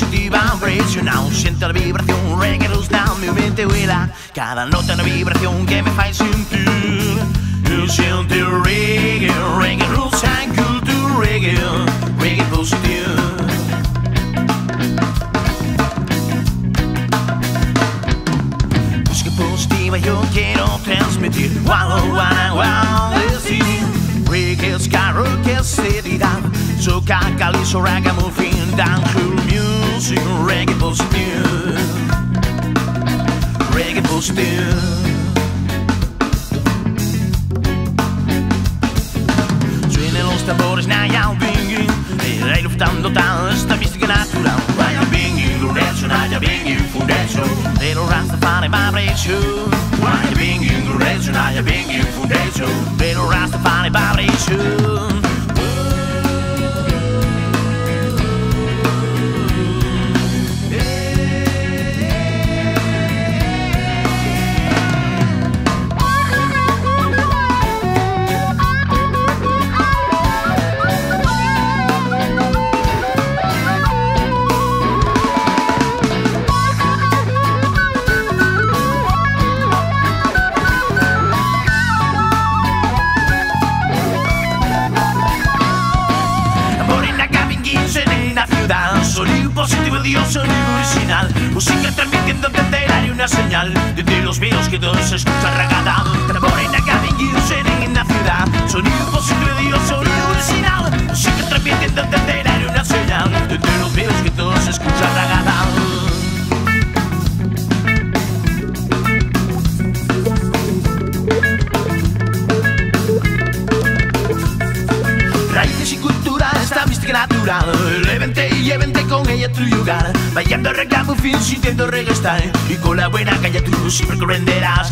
positiva vibracional. Siento la vibración, reggae luz down, mi mente vuela. Cada nota una vibración que me fa sentir. Yo siento reggae, reggae roots and culture, reggae positivo. Música positiva yo quiero transmitir. Wow, wow, wow, decir. Reggae, ska, rock, seriedad. Soca, calypso, ragamuffin, dancehall music, reggae positive, reggae positive. Suenan los tambores, naya binging, el aire luftando tal, esta mística natural. Naya binging, lurecho, naya binging, fundecho, pero Rastafari vibration. Naya binging, lurecho, naya binging, fundecho, pero Rastafari vibration. Sonido positivo, Dios, sonido original. Música transmitiendo desde el aire una señal. Desde los videos que todos se escuchan ragada. Tambores en acá en la ciudad. Sonido positivo, Dios, sonido original. Música transmitiendo desde el aire una señal. Desde los videos que todos se escuchan ragada. Raíces y cultura, esta mística natural. Levante y llévente con ella a tu lugar. Bailando ragamuffin, sintiendo reggae style. Y con la buena calle tú siempre comprenderás.